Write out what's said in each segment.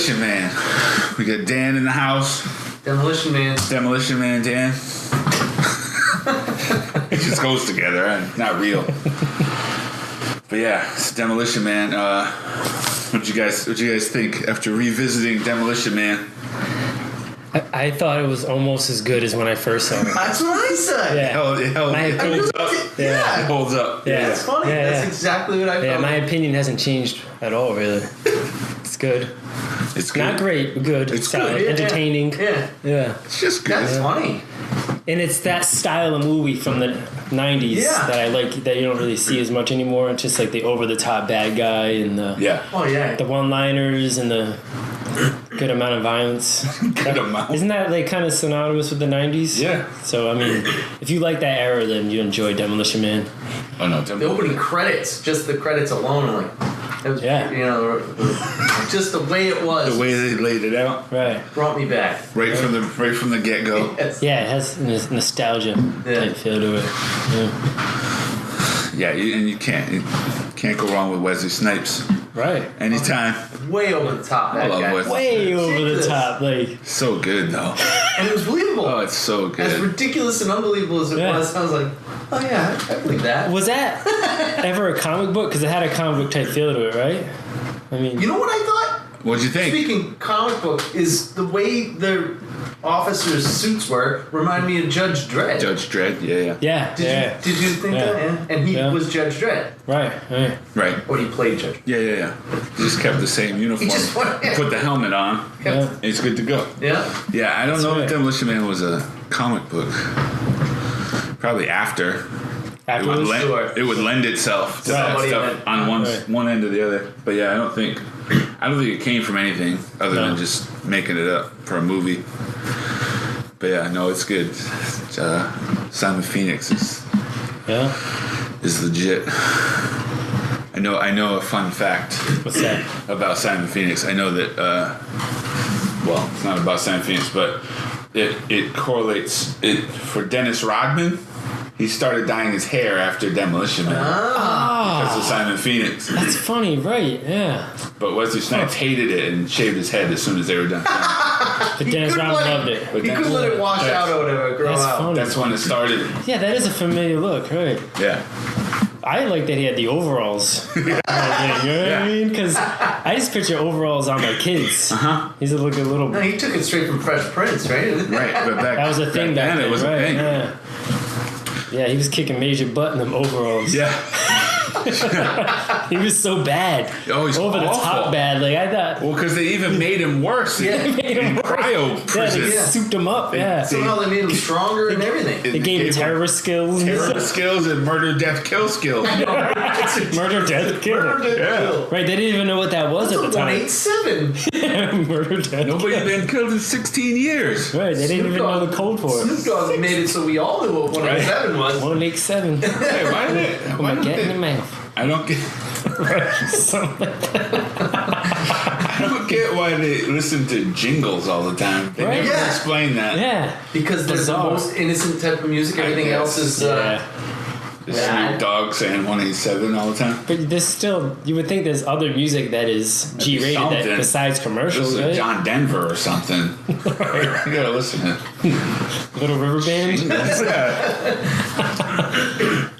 Demolition Man. We got Dan in the house. Demolition Man, Dan. It just goes together, right? Not real. But yeah, it's Demolition Man. What'd you guys think after revisiting Demolition Man? I thought it was almost as good as when I first saw it. that's what I said. Yeah. It holds up. Yeah. It holds up. Yeah. That's funny. Yeah, That's yeah. exactly what I felt. Yeah, my opinion hasn't changed at all, really. It's good. It's good. Not great, but good. It's solid, good. entertaining. Yeah. It's just good. That's funny. And it's that style of movie from the 90s that I like, that you don't really see as much anymore. It's just like the over-the-top bad guy and the the one-liners and the good amount of violence. Good amount. Isn't that like kind of synonymous with the 90s? Yeah. So, I mean, if you like that era, then you enjoy Demolition Man. Oh, no. The opening credits, just the credits alone, I'm like, it was, just the way it was. The way they laid it out. Right. Brought me back. Right from the get-go. Yes. Yeah, it has nostalgia type feel to it. Yeah, you can't go wrong with Wesley Snipes. Right. Anytime. Way over the top, that guy. Way over the top. Like, so good, though. And it was believable. Oh, it's so good. As ridiculous and unbelievable as it was, I was like, oh yeah, I believe that. Was that ever a comic book? Because it had a comic book type feel to it, right? I mean, you know what I thought? What'd you think? Speaking comic book, is the way the officers' suits were remind me of Judge Dredd. Judge Dredd, yeah. Did you think that? Yeah. And he was Judge Dredd. Right. Or he played Judge Dredd. Yeah. He just kept the same uniform. He just put the helmet on. Yeah. And it's good to go. Yeah. Yeah, I don't know if Demolition Man was a comic book. Probably after. It would lend itself to that stuff on one end or the other. But yeah, I don't think it came from anything other than just making it up for a movie. But yeah, no, it's good. Simon Phoenix is legit. I know a fun fact. What's that? About Simon Phoenix. I know that. Well, it's not about Simon Phoenix, but it correlates it for Dennis Rodman. He started dyeing his hair after Demolition Man because of Simon Phoenix. That's funny, right? Yeah. But Wesley Snipes hated it and shaved his head as soon as they were done. But Dennis Rodman loved it. He couldn't let it wash out or whatever, grow out. Funny. That's when it started. Yeah, that is a familiar look, right? Yeah. I like that he had the overalls. You know what I mean? Because I just picture overalls on my kids. He's a little. No, he took it straight from Fresh Prince, right? Right, but that was a thing back then. It was a thing. Yeah, he was kicking major butt in them overalls. Yeah. He was so bad. Oh, he's over awful. The top bad. Like I thought. Well, because they even made him worse. They made him cryo prison. They souped him up. Somehow they made him stronger and everything. They gave him terrorist skills. Terrorist skills and murder, death, kill skills. Murder, death, kill. Kill. Right, they didn't even know what that was at the time. 187. Murder, death, Nobody's kill. been killed in 16 years. Right, they didn't even know the code for it. Snoop Dogg made it so we all knew what 187 was. 187. Hey, why Get in the mouth. I don't get. Something like that. I don't get why they listen to jingles all the time. They never explain that. Yeah. Because they're the most innocent type of music. Everything else is. Snoop Dogg saying 187 all the time. But there's still, you would think there's other music that is G-rated that besides commercials, right? John Denver or something. You gotta listen to Little River Band.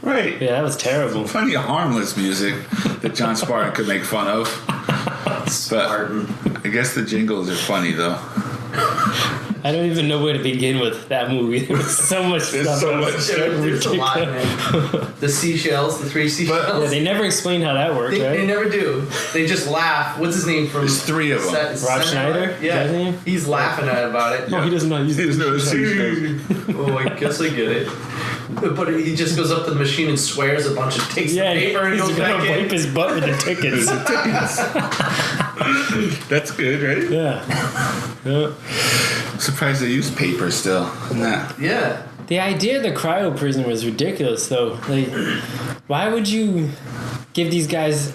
Right. Yeah, that was terrible. Plenty of harmless music that John Spartan could make fun of. But I guess the jingles are funny though. I don't even know where to begin with that movie. There was so much stuff. There's a lot, man. The seashells, the 3 seashells. Yeah, they never explain how that worked, right? They never do. They just laugh. What's his name from? There's 3 of them. Rob Schneider? Yeah. He's laughing about it. No, he doesn't know. He doesn't know the seashells. Oh, I guess I get it. But he just goes up to the machine and swears a bunch of takes the paper and goes back in. He's gonna wipe his butt with the tickets. That's good, right? Yeah. I'm surprised they use paper still. Yeah. The idea of the cryo prison was ridiculous, though. Like, why would you give these guys,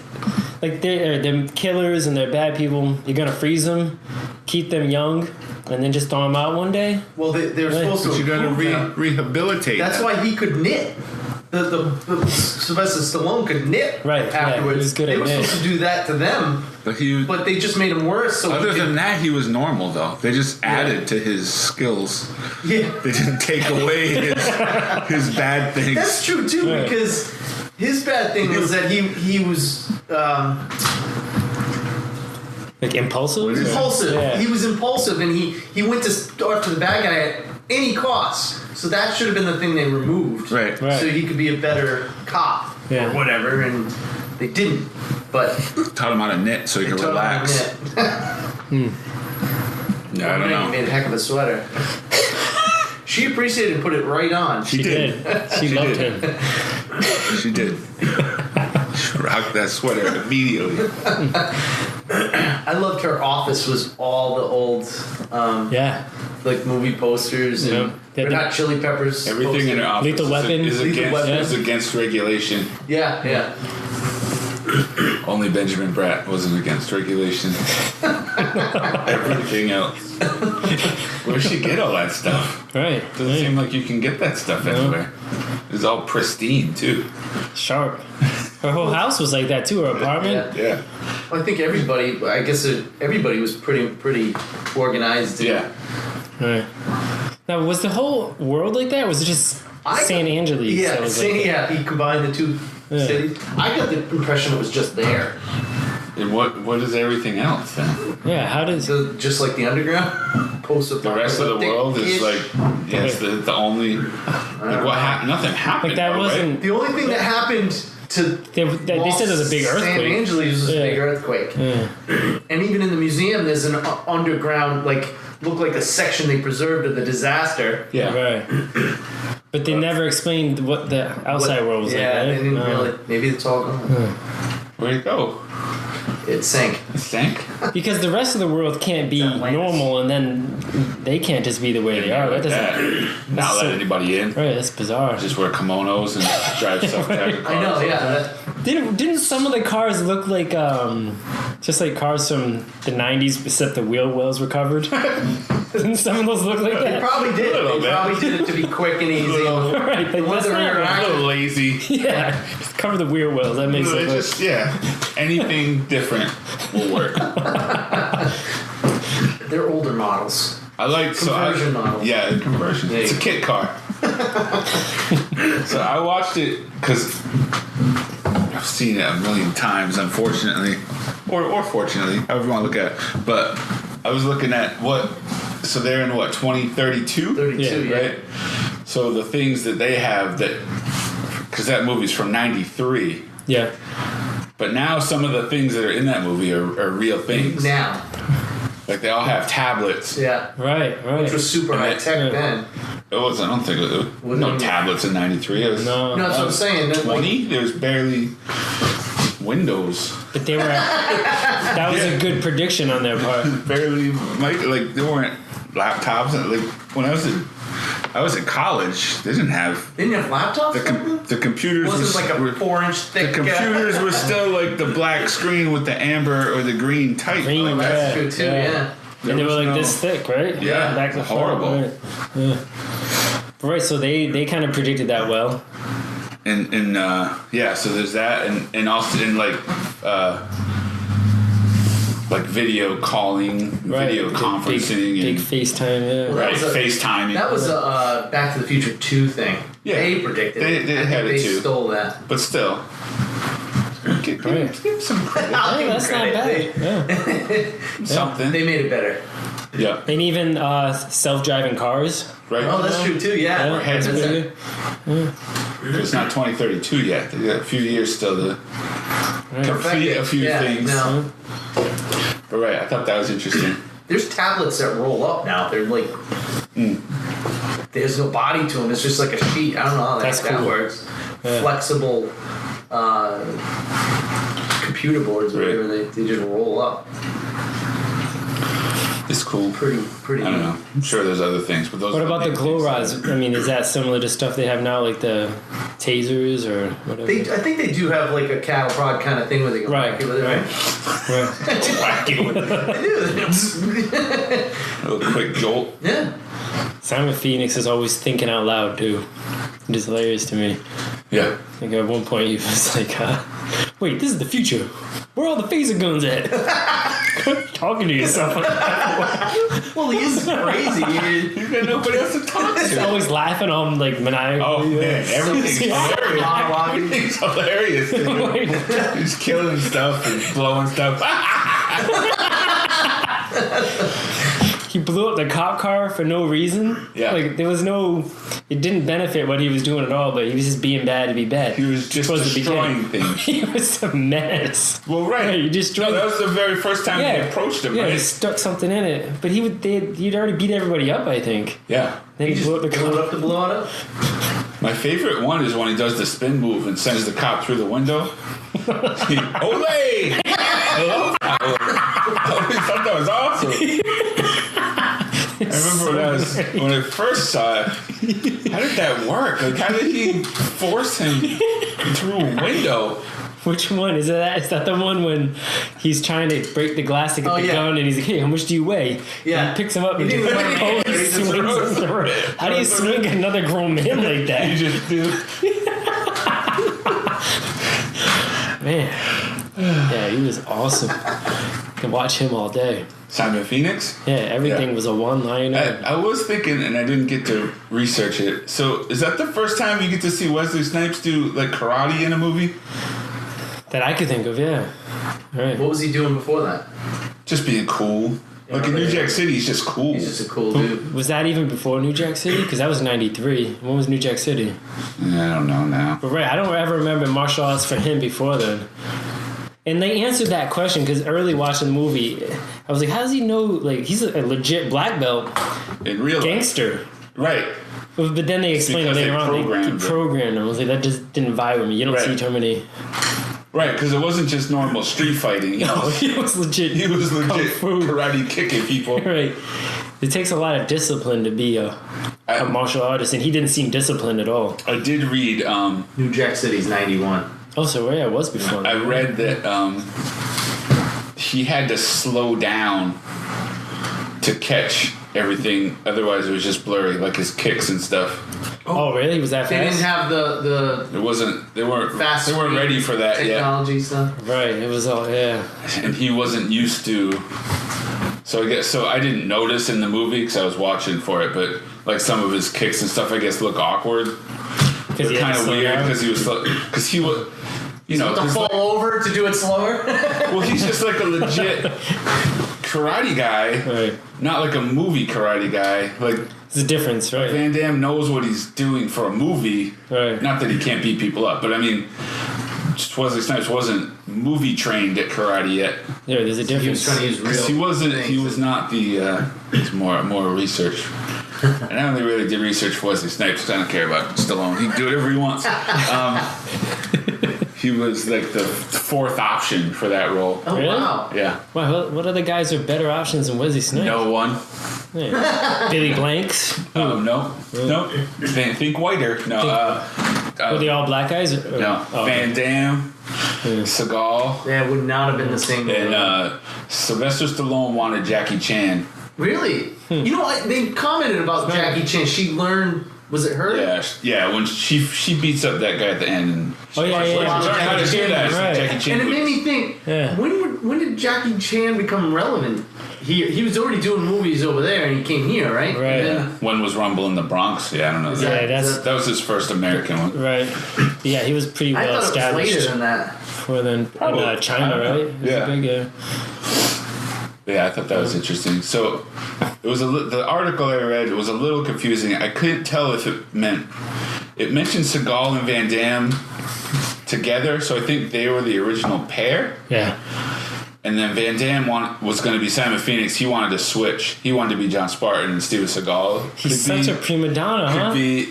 like, they're killers and they're bad people, you're gonna freeze them, keep them young, and then just throw them out one day? Well, they're supposed to. You gotta rehabilitate. That's why he could knit. the Sylvester Stallone could knit afterwards. Yeah, he was good they at were supposed to do that to them, but they just made him worse. So other than that, he was normal though. They just added to his skills. Yeah, they didn't take away his bad things. That's true too, because his bad thing was that he was. Like impulsive? Impulsive. Yeah. He was impulsive, and he went to start to the bad guy at any cost. So that should have been the thing they removed. Right. So he could be a better cop or whatever, and they didn't. But taught him how to knit so he could relax. Yeah, I don't know. He made a heck of a sweater. She appreciated it and put it right on. She did. She loved him. She did. She rocked that sweater immediately. I loved her office was all the old like movie posters and they're not Chili Peppers. Everything posters. In her office Lethal Weapon is against regulation. Yeah. Only Benjamin Bratt wasn't against regulation. Everything else. Where'd she get all that stuff? Right. Doesn't seem like you can get that stuff anywhere. It's all pristine too. Sharp. Her whole house was like that too. Her apartment. Yeah. Well, I think everybody was pretty organized. Yeah. Right. Now, was the whole world like that? Or was it just San Angeles? Yeah, he combined the two cities. I got the impression it was just there. And what is everything else then? Yeah, how does just like the underground? The rest of the world is like the only what happened? Nothing happened. Like that wasn't right? The only thing that happened to they said there was a big earthquake. San Angeles was a big earthquake. Yeah. And even in the museum, there's an underground looked like a section they preserved of the disaster. Yeah, right. But they never explained what the outside world was like. Yeah, right? they didn't really. Maybe it's all gone. Where'd it go? It sank. It sank? Because the rest of the world can't be normal, and then they can't just be the way they are. That doesn't. Not let anybody in. Right, that's bizarre. Just wear kimonos and drive self-driving cars. I know, yeah. Didn't some of the cars look like just like cars from the 90s, except the wheel wells were covered? Didn't some of those look like that? They probably did. They probably did it to be quick and easy. Right, the ones that are a little lazy. Yeah, just cover the wheel wells. That makes it just anything different will work. They're older models. I like conversion models. Yeah, conversion. It's a kit car. So I watched it because I've seen it a million times, unfortunately, or fortunately, however you want to look at it. But I was looking at so they're in 2032? 32, right? So the things that they have because that movie's from 93. Yeah. But now some of the things that are in that movie are real things. Now. Like they all have tablets. Yeah. Right. Which was super high tech then. It wasn't, I don't think it was no tablets in 93. It was, no, that's what I'm saying. 20? There was barely Windows. But they were. That was a good prediction on their part. Barely, there weren't laptops. Like when I was in college, they didn't have. They didn't have laptops. The computers was like a 4-inch thick. The computers were still like the black screen with the amber or the green type. Green, that's good too. Yeah. And they were like this thick, right? Yeah. Back to horrible. Right. Yeah. Right. So they kind of predicted that well. And so there's that, and also in like video calling, video conferencing, big FaceTime, well, right? FaceTiming. That was a Back to the Future 2 thing. Yeah, they predicted it. They had it too. They stole that, but still. Give some credit. That's not bad. Something. They made it better. Yeah. And even self-driving cars. Right. Oh, that's true too. Yeah. Heads it. It's not 2032 yet. They got a few years still to complete a few things. No. But I thought that was interesting. There's tablets that roll up now. They're like, there's no body to them. It's just like a sheet. I don't know how that works. Yeah. Flexible computer boards, or whatever. They just roll up. It's cool. Pretty. I don't know. I'm sure there's other things, but those. What about the glow rods? I mean, is that similar to stuff they have now, like the tasers or whatever? I think they do have like a cattle prod kind of thing where they can whack it with it. Right. Whack it with it. They do. A little quick jolt. Yeah. Simon Phoenix is always thinking out loud too. It is hilarious to me. Yeah. Like at one point he was like, wait, this is the future. Where are all the phaser guns at? Talking to yourself. Well, he is crazy. He's got nobody else to talk to. He's always laughing on like maniacally. Oh man, everything's hilarious. He's killing stuff and blowing stuff. He blew up the cop car for no reason. Yeah. Like, there was no... It didn't benefit what he was doing at all, but he was just being bad to be bad. He was just destroying things. He was a mess. Well, right. He destroyed... that was the very first time he approached him, right? Yeah, he stuck something in it. But he'd already beat everybody up, I think. Yeah. Then he blew up the car. to blow it up? My favorite one is when he does the spin move and sends the cop through the window. Olay! I love that one. I thought that was awesome. I remember when I first saw it, how did that work? Like, how did he force him through a window? Which one? Is that the one when he's trying to break the glass to get the gun and he's like, hey, how much do you weigh? Yeah. And he picks him up and just swings him through. How do you swing another grown man like that? You just do. Man. Yeah, he was awesome. Can watch him all day. Simon Phoenix? Yeah, everything was a one-liner. I was thinking, and I didn't get to research it. So, is that the first time you get to see Wesley Snipes do like karate in a movie? That I could think of, yeah. Right. What was he doing before that? Just being cool. Like in New Jack City, he's just cool. He's just a cool dude. Was that even before New Jack City? Because that was 93. When was New Jack City? I don't know now. But right, I don't ever remember martial arts for him before then. And they answered that question because early watching the movie, I was like, how does he know? Like, he's a legit black belt in real gangster. Life. Right. But then they explained it later on. They programmed him. I was like, that just didn't vibe with me. You don't see too many. Right, because it wasn't just normal street fighting. He was legit. He was legit karate kicking people. Right. It takes a lot of discipline to be a martial artist, and he didn't seem disciplined at all. I did read... New Jack City's 91. Oh, so where I was before. I read that he had to slow down to catch everything. Otherwise, it was just blurry, like his kicks and stuff. Oh, really? Was that fast? They didn't have the It wasn't. They weren't fast. They weren't ready for that technology stuff. Right. It was all And he wasn't used to. So I didn't notice in the movie because I was watching for it, but like some of his kicks and stuff, I guess, look awkward. They're kind of weird because he was to fall over to do it slower. Well, he's just like a legit karate guy, right? Not like a movie karate guy. Like, it's a difference, right? Van Damme knows what he's doing for a movie. Right. Not that he can't beat people up, but I mean, just Wesley Snipes wasn't movie trained at karate yet. Yeah, there's a difference. He was trying to use real. He wasn't. He was not the. It's more research. And I only really did research for Wesley Snipes because I don't care about Stallone. He can do whatever he wants. He was like the fourth option for that role. Oh, really? Wow. Yeah. Wow, what other guys are better options than Wesley Snipes? No one. Yeah. Billy Blanks? Oh, no. No. Think whiter. No. Were they all black guys? No. Van Damme. Seagal. Yeah, it would not have been the same. And Sylvester Stallone wanted Jackie Chan. Really? You know what? They commented about Jackie Chan. She learned... Was it her? Yeah. When she beats up that guy at the end, and learned how to do that. Right. Jackie Chan. And it made me think: when did Jackie Chan become relevant? He was already doing movies over there, and he came here, right? Right. Then, when was Rumble in the Bronx? Yeah, I don't know. Yeah, that was his first American one. Right. Yeah, he was pretty well established. I thought it was later than that. Before then, China, right? Yeah, I thought that was interesting. So, it was the article I read was a little confusing. I couldn't tell if it mentioned Seagal and Van Damme together, so I think they were the original pair. Yeah. And then Van Damme was going to be Simon Phoenix. He wanted to switch. He wanted to be John Spartan and Steven Seagal. He's such a prima donna, Could be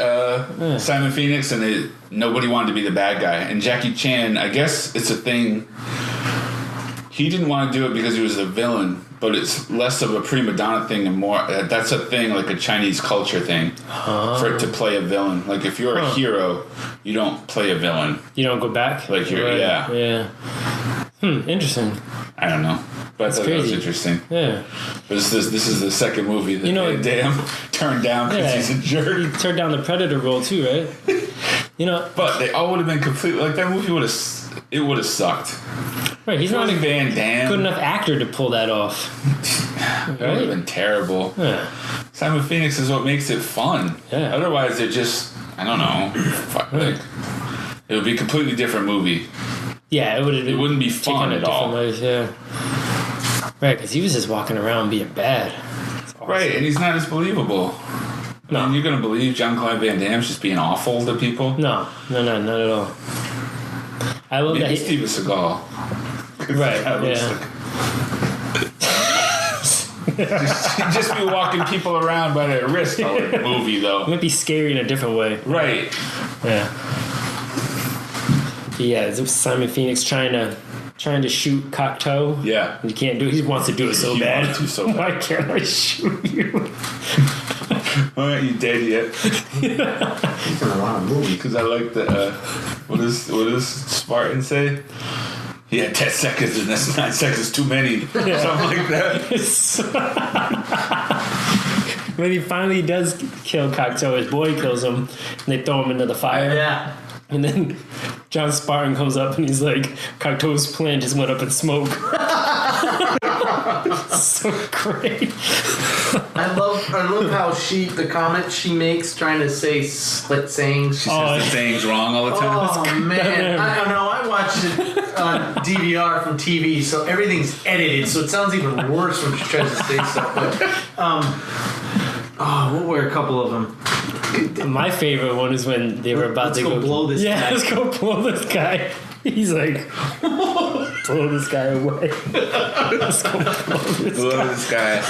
Simon Phoenix, and nobody wanted to be the bad guy. And Jackie Chan, I guess it's a thing. He didn't want to do it because he was the villain, but it's less of a prima donna thing and more. That's a thing, like a Chinese culture thing, for it to play a villain. Like if you're a hero, you don't play a villain. You don't go back. Like you're Yeah. Interesting. I don't know, but I thought that was interesting. Yeah. But this is the second movie that Van Damme turned down because he's a jerk. He turned down the Predator role too, right? You know, but they all would have been completely like that movie would have sucked. Right, he's not a Van Damme. Good enough actor to pull that off. That would have been terrible. Yeah. Simon Phoenix is what makes it fun. Yeah. Otherwise, they're just it would be a completely different movie. Yeah, it wouldn't be fun at all. Ways, yeah. Right, because he was just walking around being bad. Awesome. Right, and he's not as believable. I mean, you're gonna believe Jean-Claude Van Damme's just being awful to people? No, not at all. I love that. Steven Seagal. Right. Yeah. just be walking people around by their wrist all the movie, though. It might be scary in a different way. Right. Yeah. Yeah, it was Simon Phoenix trying to shoot Cocteau. Yeah. And he can't do it. He wants to do it so bad. Why can't I shoot you? Why aren't you dead yet? He's in a lot of movies. Because I like the what does Spartan say? He had 10 seconds and that's 9 seconds too many. Yeah. Something like that. When he finally does kill Cocteau, his boy kills him, and they throw him into the fire. Yeah. And then John Spartan comes up and he's like, Cocteau's plan just went up in smoke. So great. I love how the comment she makes trying to say split sayings. She says the sayings wrong all the time. Oh man, I don't know. I watched it on DVR from TV, so everything's edited, so it sounds even worse when she tries to say stuff. But what were a couple of them? My favorite one is when they were about to go blow this guy. Yeah, let's go blow this guy. He's like, blow this guy away. Let's go blow this guy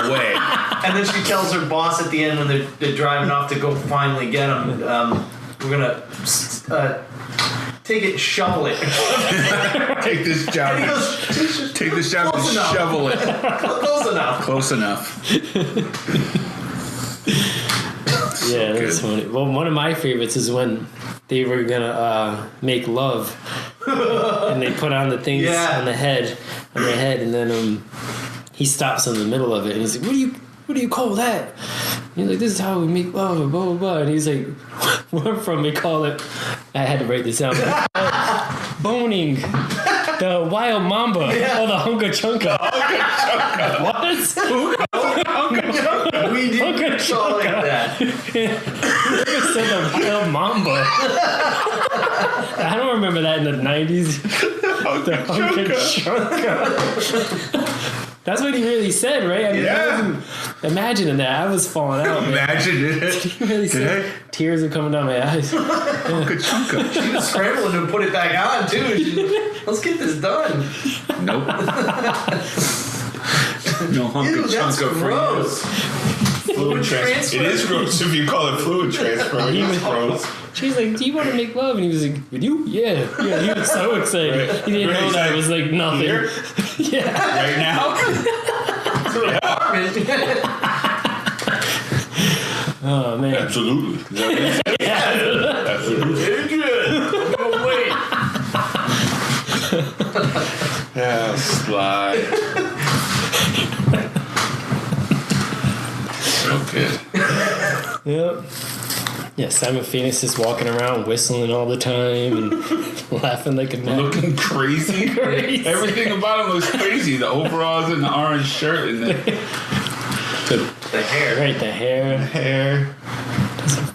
away. And then she tells her boss at the end when they're driving off to go finally get him, we're going to take it and shovel it. Take this job and shovel it. Close enough. Yeah, that's funny. Well, one of my favorites is when they were gonna make love, and they put on the things on their head, and then he stops in the middle of it, and he's like, "What do you call that?" And he's like, "This is how we make love," blah blah blah. And he's like, "Where from we call it?" I had to write this down. Boning. The wild mamba or the hunka chunka. What? Hunka chunka. We didn't call it that. You said the wild mamba. I don't remember that in the 90s. The hunka chunka. That's what he really said, right? I mean, I wasn't imagining that. I was falling out. Imagine it. He really said, tears are coming down my eyes. Hunka chunka. She was scrambling to put it back on, too. Let's get this done. Nope. No hunka chunka for you. Fluid transfer. It is gross if you call it fluid transfer. It is gross. She's like, "Do you want to make love?" And he was like, "With you? Yeah." He was so excited. Right. He didn't know that it was like nothing. Here? Yeah. Right now? Oh, man. Absolutely. Yeah. Absolutely. Very good. No way. Yeah, slide. So good. Yep. Yeah, Simon Phoenix is walking around whistling all the time and laughing like a nut. Looking crazy. Everything about him looks crazy. The overalls and the orange shirt and the hair. Right, the hair. The hair.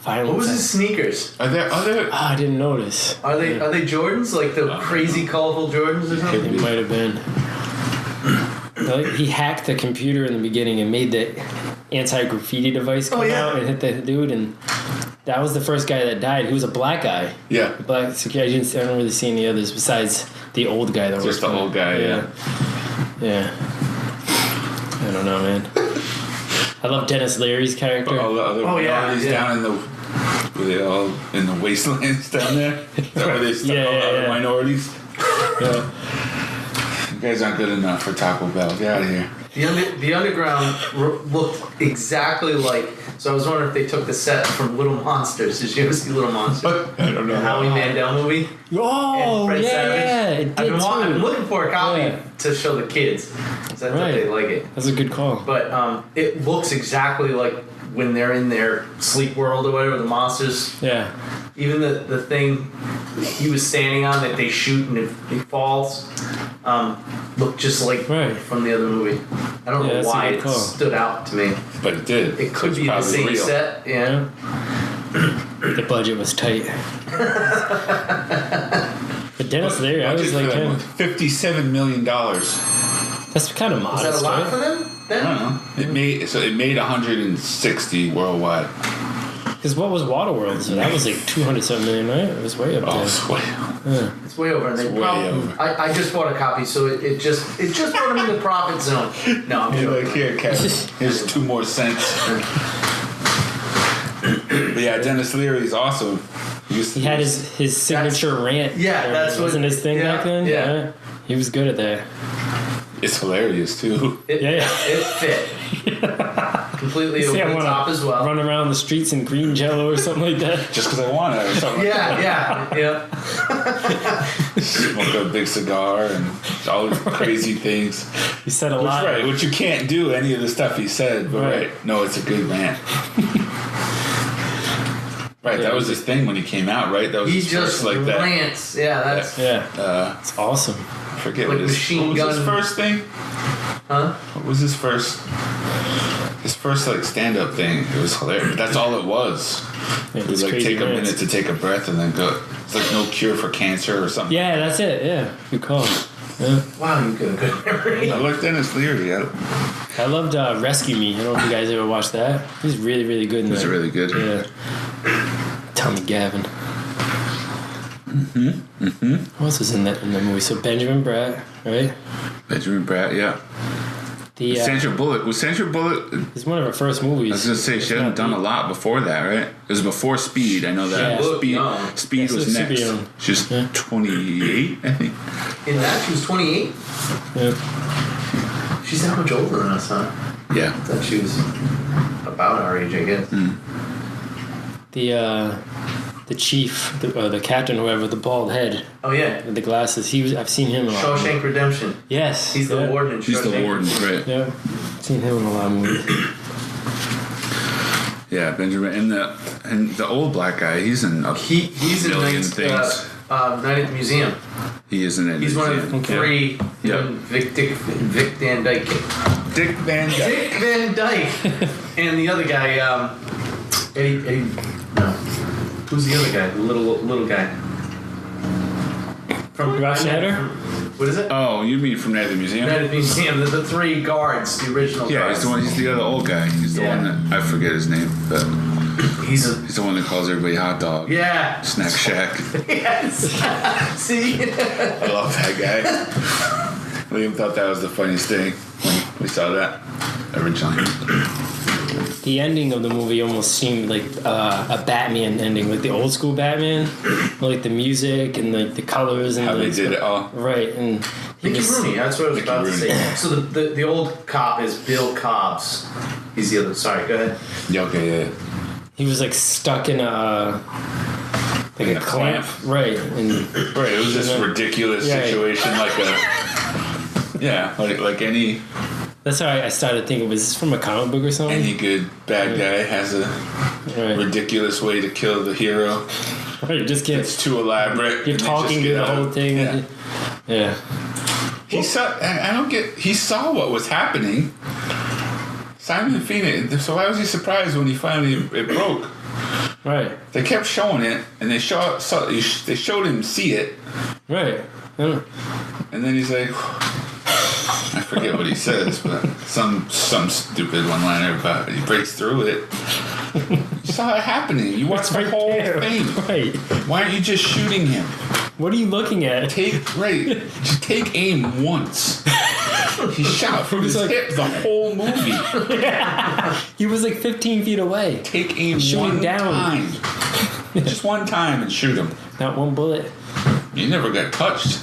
What was his sneakers? Are there other? Oh, I didn't notice. Are they Jordans? Like the crazy colorful Jordans or something? It might have been. He hacked the computer in the beginning and made the anti-graffiti device come out and hit the dude, and that was the first guy that died. He was a black guy. Yeah. Black security. I don't really see any others besides the old guy that was just the old guy. Yeah. I don't know, man. I love Dennis Leary's character. All the other minorities down in the. Were they all in the wastelands down there? Is that where they stuck all the other minorities? Yeah. You guys aren't good enough for Taco Bell. Get out of here. The underground looked exactly like. So I was wondering if they took the set from Little Monsters. Did you ever see Little Monsters? I don't know. The Howie Mandel movie. Oh, yeah. It did I'm looking for a copy to show the kids. So I thought they'd like it. That's a good call. But it looks exactly like when they're in their sleep world or whatever, the monsters. Yeah. Even the thing he was standing on that they shoot and it falls looked just like from the other movie. I don't know why it stood out to me. But it did. It could be the same real. Set. Yeah. The budget was tight. But Dennis Leary, I was like him. $57 million. That's kind of modest. Is that a lot for them? Then? I don't know. It made 160 worldwide. Because what was Waterworld? So that was like $207 million, right? It was way up there. It's way over. Yeah. It's way over. And they over. I just bought a copy, so it just put them in the profit zone. No, I'm joking. Like, here, Kevin. Here's 2 more cents. But yeah, Dennis Leary's awesome. He had his signature rant. Yeah, that's wasn't his thing back then. Yeah, he was good at that. It's hilarious too. It fit completely over the top as well. Run around the streets in green jello or something like that. Just because I want it or something. Yeah. Smoke a big cigar and all these crazy things. He said a lot. Right, which you can't do any of the stuff he said. But right. No, it's a good rant. Right, that was his thing when he came out, right? That was he his just first, like that. Rants. Yeah, that's it's awesome. I forget like what his first thing. Huh? What was his first? His first like stand-up thing. It was hilarious. That's all it was. It was like take a minute to take a breath and then go. It's like no cure for cancer or something. Yeah, that's it. Yeah, good call. Yeah. Wow, you got a good memory. I like Dennis Leary. I loved Rescue Me. I don't know if you guys ever watched that. He's really, really good in that. He's really good. Yeah. Tommy Gavin. Who else was in the movie? So Benjamin Bratt, right? Benjamin Bratt, yeah. Sandra Bullock. Was Sandra Bullock? It's one of her first movies. I was going to say, she hadn't done a lot before that, right? It was before Speed, I know that. Yeah. Speed was next. She was 28, I think. In that, she was 28? Yeah. She's that much older than us, huh? Yeah. I thought she was about our age, I guess. The chief, the captain, whoever, the bald head. Oh yeah, with the glasses. I've seen him in a lot. Shawshank Redemption. Yes, he's the warden. He's the warden, right? Yeah, I've seen him in a lot of movies. Yeah, Benjamin and the old black guy. He's in he's million in things. Night at the Museum. He is in it. He's one of the 3. Yep. Vic Van Dyke. Dick Van Dyke. Dick Van Dyke. And the other guy, Eddie. No. Who's the other guy? The little guy. From Rob Schneider? What is it? Oh, you mean from Night at the Museum? Night at the Museum. The 3 guards, the original guards. Yeah, he's the other old guy. He's the one that I forget his name, but he's the one that calls everybody hot dog. Yeah. Snack Shack. Yes. See? I love that guy. Liam thought that was the funniest thing when we saw that originally. The ending of the movie almost seemed like a Batman ending, like the old school Batman, like the music and like the colors and how they did it all. Right, and Mickey Rooney. That's what I was about to say. So the old cop is Bill Cobbs. He's the other. Sorry, go ahead. Yeah, okay, yeah. He was like stuck in a clamp, right? And right, it was this ridiculous situation, like any. That's how I started thinking. Was this from a comic book or something? Any good bad guy has a ridiculous way to kill the hero. Right, just get. It's too elaborate. You're talking to the whole thing. Yeah. He saw. I don't get. He saw what was happening. Simon Phoenix. So why was he surprised when he finally it broke? Right. They kept showing it, and they showed him see it. Right. And then he's like. I forget what he says, but some stupid one-liner about it. He breaks through it. You saw it happening. You watched the whole thing. Right. Why aren't you just shooting him? What are you looking at? Just take aim once. He shot from his hip the whole movie. Yeah. He was like 15 feet away. Take aim one time. Just one time and shoot him. Not one bullet. You never got touched.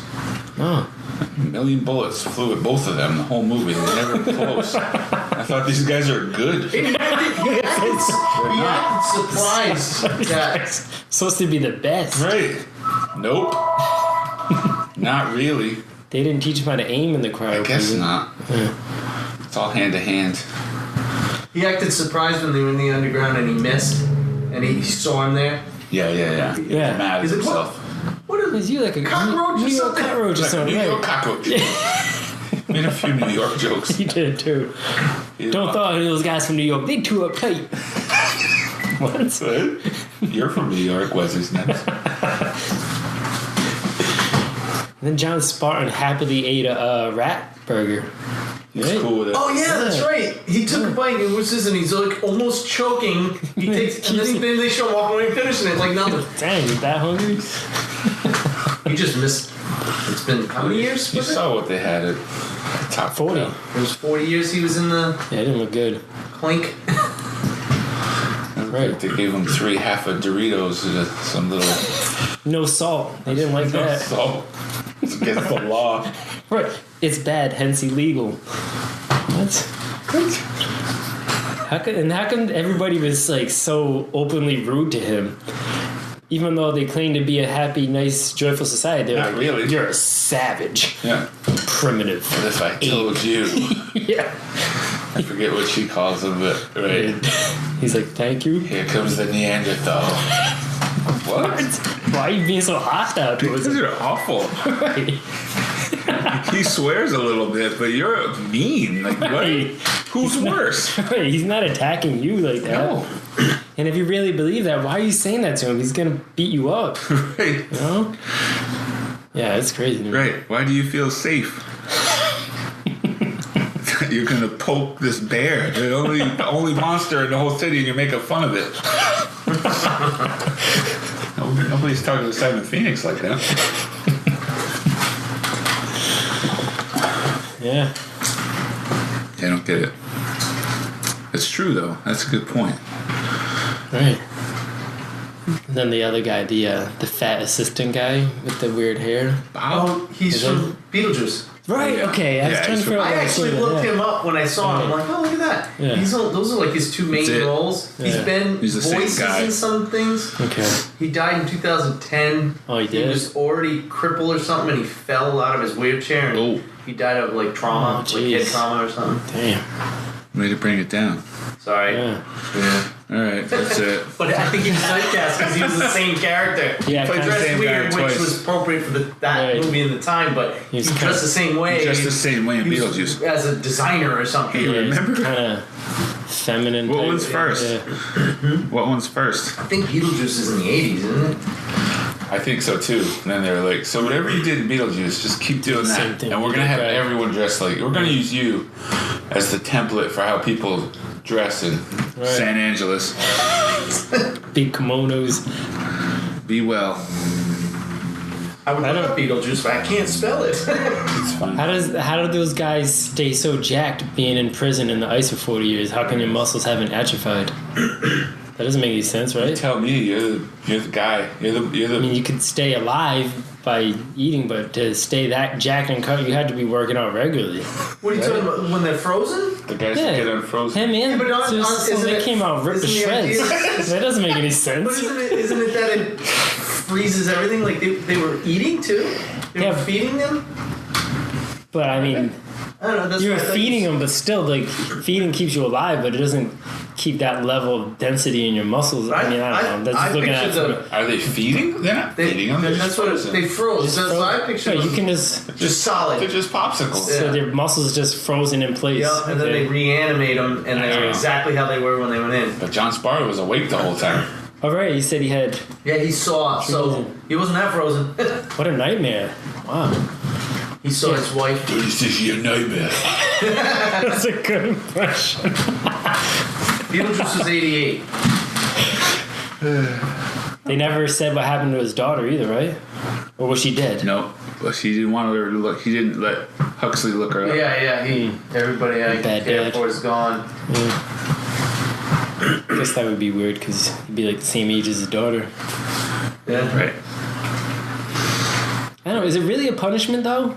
No. 1 million bullets flew at both of them the whole movie. They were never close. I thought these guys are good. He acted surprised. That's supposed to be the best. Right. Nope. Not really. They didn't teach him how to aim in the cryo. I guess not. Yeah. It's all hand to hand. He acted surprised when they were in the underground and he missed, and he saw him there. Yeah. He's mad at himself. What is you like a cockroach New York cockroach or something? New York cockroach. Made a few New York jokes. He did too. Don't thought those guys from New York. They too uptight. What? You're from New York, Wesley Snipes. Then John Spartan happily ate a rat burger. He's cool with it. Oh yeah, that's right. He took a bite and he's like almost choking. He takes and then they show him walking away and finishing it like nothing. Dang, you that hungry? He just missed. It's been how many years? You saw what they had at top 40. It was 40 years he was in the. Yeah, it didn't look good. Clink. Right. They gave him half a Doritos and some little. No salt. They didn't like that. No salt. It's against the law. Right. It's bad, hence illegal. What? How come everybody was like so openly rude to him? Even though they claim to be a happy, nice, joyful society, they're Not like, really. You're a savage. Yeah. Primitive. What if I told you? Yeah. I forget what she calls him, but right. He's like, thank you. Here comes the Neanderthal. What? Why are you being so hostile towards him? Because you're awful. Right. He swears a little bit, but you're mean. Like what? Right. Who's worse? Right. He's not attacking you like that. No. And if you really believe that, why are you saying that to him? He's gonna beat you up. Right. You know? Yeah, it's crazy. Right. Why do you feel safe? You're gonna poke this bear, the only monster in the whole city, and you're making fun of it. Nobody's talking to Simon Phoenix like that. Yeah. I don't get it. It's true though. That's a good point. Right. And then the other guy, the fat assistant guy with the weird hair. Oh, he's from Beetlejuice. Right. Yeah. Okay. I was trying to figure out. I actually looked him up when I saw him. I'm like, oh, look at that. Yeah. Those are like his two main roles. Yeah. He's the same voices guy. in some things. Okay. He died in 2010. Oh, he did? He was already crippled or something, and he fell out of his wheelchair. And he died of like trauma, like head trauma or something. Damn. Way to bring it down. Sorry. Yeah. All right, that's it. But I think he was typecast because he was the same character. Yeah, he played kinda dressed same weird, guy which twice. was appropriate for that movie in the time. But he dressed the same way. Dressed the same way in Beetlejuice. As a designer or something. You remember? Kind of feminine. What type. one's first? Yeah. What one's first? I think Beetlejuice is in the 80s, isn't it? I think so too. And then they were like, so whatever you did in Beetlejuice, just keep doing Same that. thing. And we're going to have everyone dressed like, we're going to use you as the template for how people dress in San Angeles. Big kimonos. Be well. I would love Beetlejuice, but I can't spell it. It's fine. How do those guys stay so jacked being in prison in the ice for 40 years? How come your muscles haven't atrophied? That doesn't make any sense, right? You tell me, you're the guy. You're the. I mean, you could stay alive by eating, but to stay that jacked and cut, you had to be working out regularly. What are you talking about? When they're frozen? The guys that get unfrozen. Him and but they came out ripped to shreds. That doesn't make any sense. But isn't it that it freezes everything? Like they were eating too? They were feeding them? But I mean, I don't know. That's you were feeding them, but still, like, feeding keeps you alive, but it doesn't keep that level of density in your muscles. I mean, I don't know. That's just looking at it. Are they feeding? They're not feeding them. That's what they froze. That's what I picture. You can just solid. They're just popsicles. So their muscles just frozen in place. Yeah, and then they reanimate them, and they are exactly how they were when they went in. But John Sparta was awake the whole time. All right, he said he had. Yeah, he saw. So he wasn't that frozen. What a nightmare! Wow. He saw his wife. This is your nightmare. That's a good impression. Beetlejuice was 88. They never said what happened to his daughter either, right? Or was she dead? No, but she didn't want her to look. He didn't let Huxley look her up. Yeah. Everybody I Bad care dad. for is gone. Yeah. I guess that would be weird because he'd be like the same age as his daughter. Yeah. Right. I don't know. Is it really a punishment though?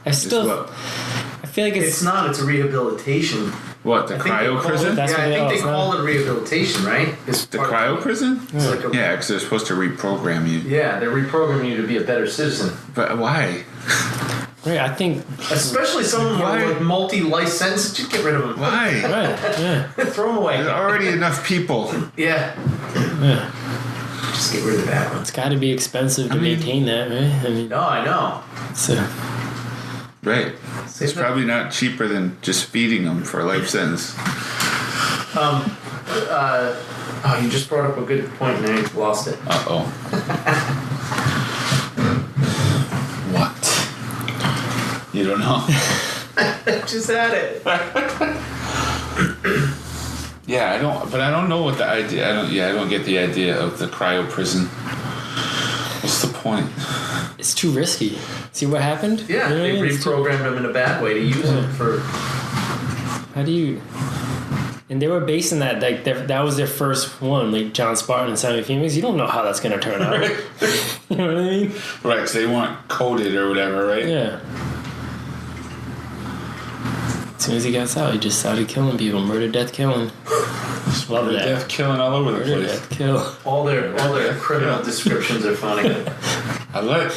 I feel like It's not. It's a rehabilitation. What, the cryo prison? That's I think they call call it rehabilitation, right? It's The cryo prison? Like Yeah, because they're supposed to reprogram you. Yeah, they're reprogramming you to be a better citizen. But why? Right, I think... Especially someone with multi-life sentences, just get rid of them. Why? Right, yeah. Throw them away. There's already enough people. Yeah. Just get rid of the bad ones. It's got to be expensive to maintain that, right? I mean... No, I know. So... Right. It's probably not cheaper than just feeding them for a life sentence. You just brought up a good point and I lost it. Uh-oh. What? You don't know? Just had it. Yeah, I don't know what the idea. I don't get the idea of the cryo prison. What's the point? It's too risky. See what happened? Yeah, you know they reprogrammed them in a bad way to use them for... How do you... And they were basing that, like, that was their first one, like John Spartan and Simon Phoenix. You don't know how that's going to turn out. Right. You know what I mean? Right, because they weren't coded or whatever, right? Yeah. As soon as he got out, he just started killing people. Murder, death, killing. Love Murder, that. death, killing all over the Murder, place. death, kill. All their criminal descriptions are funny. I like...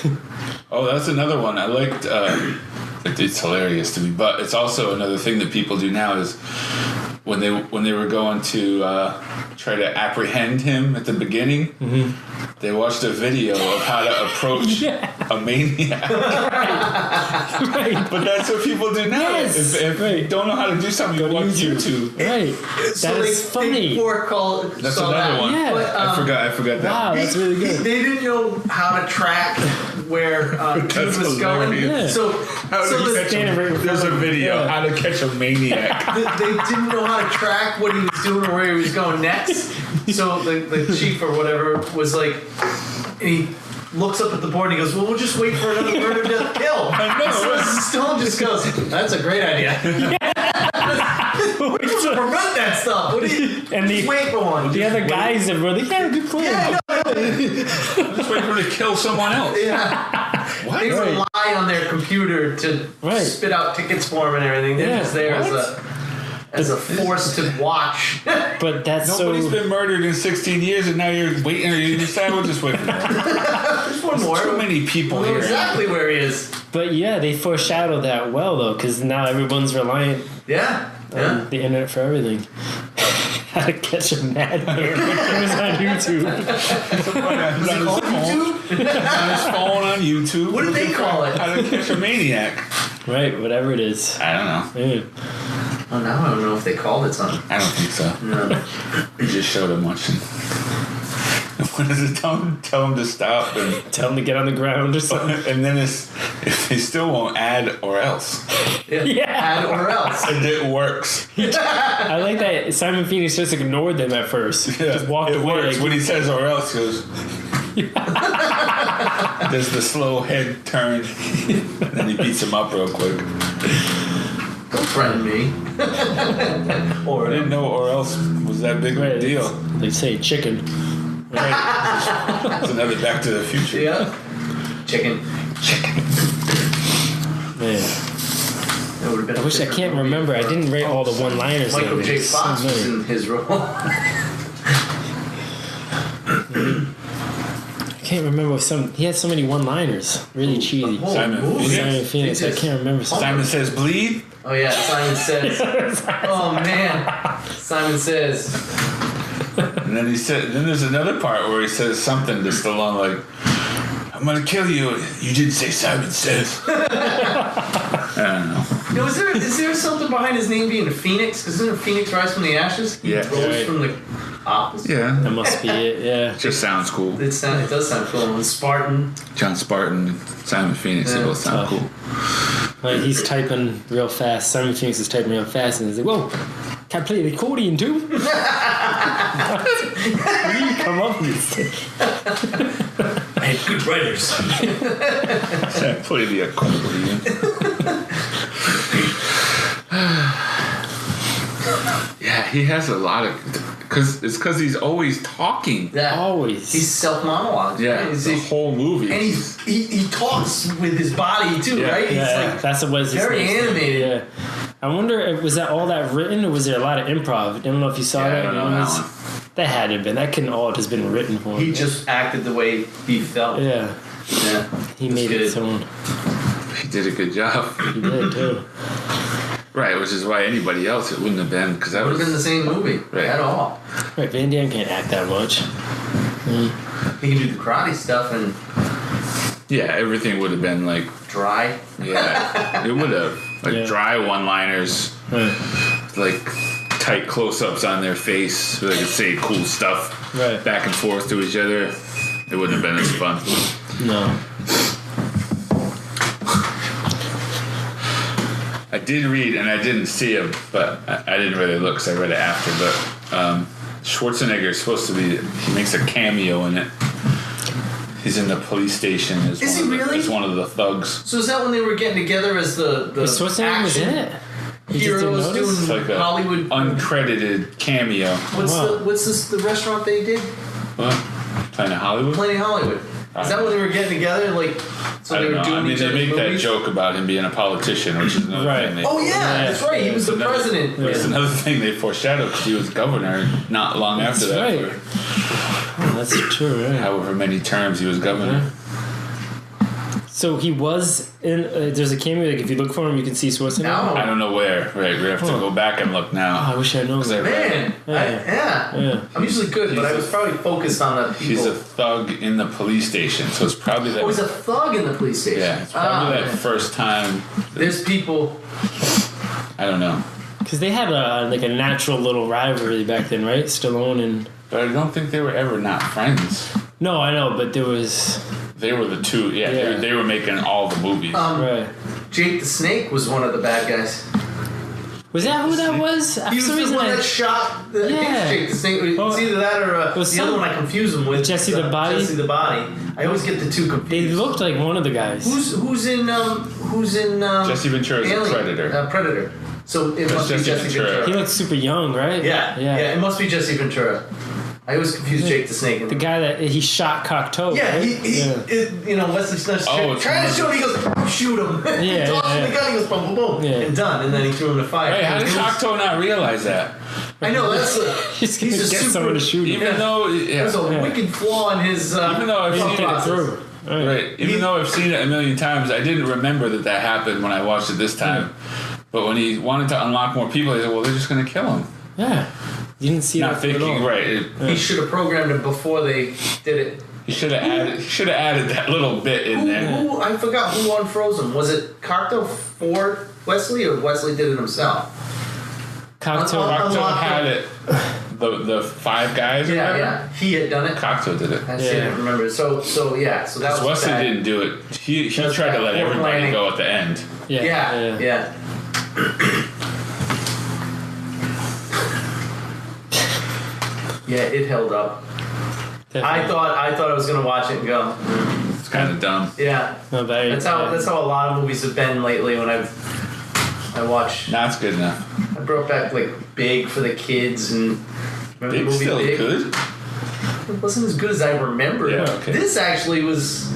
Oh, that's another one. I liked... it's hilarious to me, but it's also another thing that people do now is... When they were going to try to apprehend him at the beginning, they watched a video of how to approach a maniac. Right. But that's what people do now. Yes. If you don't know how to do something, you watch YouTube. Right. That is funny. That's another one. Yeah. But, I forgot that. Wow, that's really good. They didn't know how to track where dude was going. Yeah. So there's a video how to catch a maniac. They didn't know how to track what he was doing or where he was going next. So the chief or whatever was like, and he looks up at the board and he goes, "Well, we'll just wait for another murder, death, kill." I know. So Stone just goes, "That's a great idea." We just prevent that stuff. What do you? And just wait for one. The other guys that were like, "Yeah, good plan." Yeah, Just wait for him to kill someone else. yeah. What? They rely on their computer to spit out tickets for them and everything. They're just there as a force to watch. But that's Nobody's been murdered in 16 years, and now you're waiting. You decide we'll just wait for that. There's one more. Too many people here. Exactly where he is. But yeah, they foreshadowed that well though, because now everyone's reliant on the internet for everything. How to catch a madman. It was on YouTube. On his phone on YouTube. What did they call it? How to catch a maniac. Right, whatever it is. I don't know. Yeah. Oh, now I don't know if they called it something. I don't think so. No. He just showed him watching. What does it tell him? Tell him to stop and Tell them to get on the ground or something. And then if they still won't add or else. Yeah. Add or else. And it works. I like that Simon Phoenix just ignored them at first. Yeah, Just walked away. Works. When he says or else, he goes. There's the slow head turn. And then he beats him up real quick. Don't threaten me. I didn't know or else was that big of a deal. They say chicken. Right. It's another Back to the Future. Yeah. Chicken. Man. I wish I can't remember. I didn't rate all the one-liners. Michael J. Fox was in his role. I can't remember he had so many one-liners. Really cheesy. Simon Phoenix. I can't remember. Simon Says Bleed. Oh yeah, Simon Says. Oh man, Simon Says. And then then there's another part where he says something just along like, "I'm gonna kill you." You didn't say Simon Says. I don't know. No, is there something behind his name being a Phoenix? Because isn't a Phoenix rise from the ashes? He rose from the opposite. Yeah, that must be it. Yeah, just sounds cool. It does sound cool. And Spartan, John Spartan, and Simon Phoenix, they both sound cool. Like he's typing real fast. Simon Phoenix is typing real fast, and he's like, "Whoa, can I play the accordion too?" Where do you come up with this? I had good writers. Can I play the accordion? Yeah, he has a lot of... Because he's always talking. Yeah. Always. He's self-monologue. Yeah, right? the whole movie. And he talks with his body too, right? He's Yeah, that's what was very animated. Yeah. I wonder if was that all that written or was there a lot of improv? I don't know if you saw that. I don't know that one. That had to have been. That couldn't all have just been written for him. He just acted the way he felt. Yeah. Yeah. He made it his own. He did a good job. He did too. Right, which is why anybody else it wouldn't have been, because that would have been the same movie at all. Right, Van Damme can't act that much. He can do the karate stuff and. Yeah, everything would have been like dry. Yeah, it would have dry one-liners, like tight close-ups on their face, so they could say cool stuff back and forth to each other. It wouldn't have been as fun. No. I did read, and I didn't see him, but I didn't really look because I read it after. But Schwarzenegger is supposed to be. He makes a cameo in it. He's in the police station. Is he really? He's one of the thugs. So is that when they were getting together as the Schwarzenegger was in it? Heroes doing like Hollywood uncredited cameo. What's the restaurant they did? What? Planet Hollywood. Planet Hollywood. Is that when they were getting together? Like, so they were doing. They make that joke about him being a politician, which is another thing. That's right. He was the president. It's another thing they foreshadowed because he was governor not long after that. Right. That's true. Right? However many terms he was governor. So he was in. There's a cameo. Like if you look for him, you can see Schwarzenegger. No. I don't know where. Right, we have to go back and look now. Oh, I wish I known. Man, I'm usually good, but I was probably focused on the people. He's a thug in the police station, so it's probably that. Oh, he's a thug in the police station. Yeah, it's probably that first time. There's people. I don't know. Because they had a natural little rivalry back then, right? Stallone and. But I don't think they were ever not friends. No, I know, but there was. They were the two. Yeah. They were making all the movies. Right. Jake the Snake was one of the bad guys. Was that who that was? He was the one that shot Jake the Snake. It's either that or the other one I confuse him with. Jesse the Body? Jesse the Body. I always get the two confused. They looked like one of the guys. Who's in Jesse Ventura's a Predator. Predator. So it must be Jesse Ventura. He looks super young, right? Yeah. It must be Jesse Ventura. I always confuse Jake the Snake. The guy that he shot Cocteau. Yeah, right? Wesley Snipes trying to shoot him. He goes, shoot him. Yeah, he tosses the gun. He goes, boom, boom, boom, and done. And then he threw him to fire. Hey, how did Cocteau not realize that? I know that's he's a someone to shoot him. Even though there's a wicked flaw in his. Even though I've seen it through. Right. Even though I've seen it a million times, I didn't remember that happened when I watched it this time. But when he wanted to unlock more people, he said, "Well, they're just going to kill him." Yeah. You didn't see not thinking right. He should have programmed it before they did it. He should have added that little bit in there. I forgot who unfroze him. Was it Cocteau for Wesley, or Wesley did it himself? Cocteau had it. The five guys. Yeah. He had done it. Cocteau did it. I didn't remember. So that was Wesley bad. didn't do it. He tried to let everybody go at the end. Yeah. Yeah, it held up. Definitely. I thought I was gonna watch it and go. It's kind of dumb. Yeah, that's how a lot of movies have been lately. When I watch. That's good enough. I brought back like Big for the kids and remember Big the movie still Big? good. It wasn't as good as I remember. Yeah, okay. This actually was.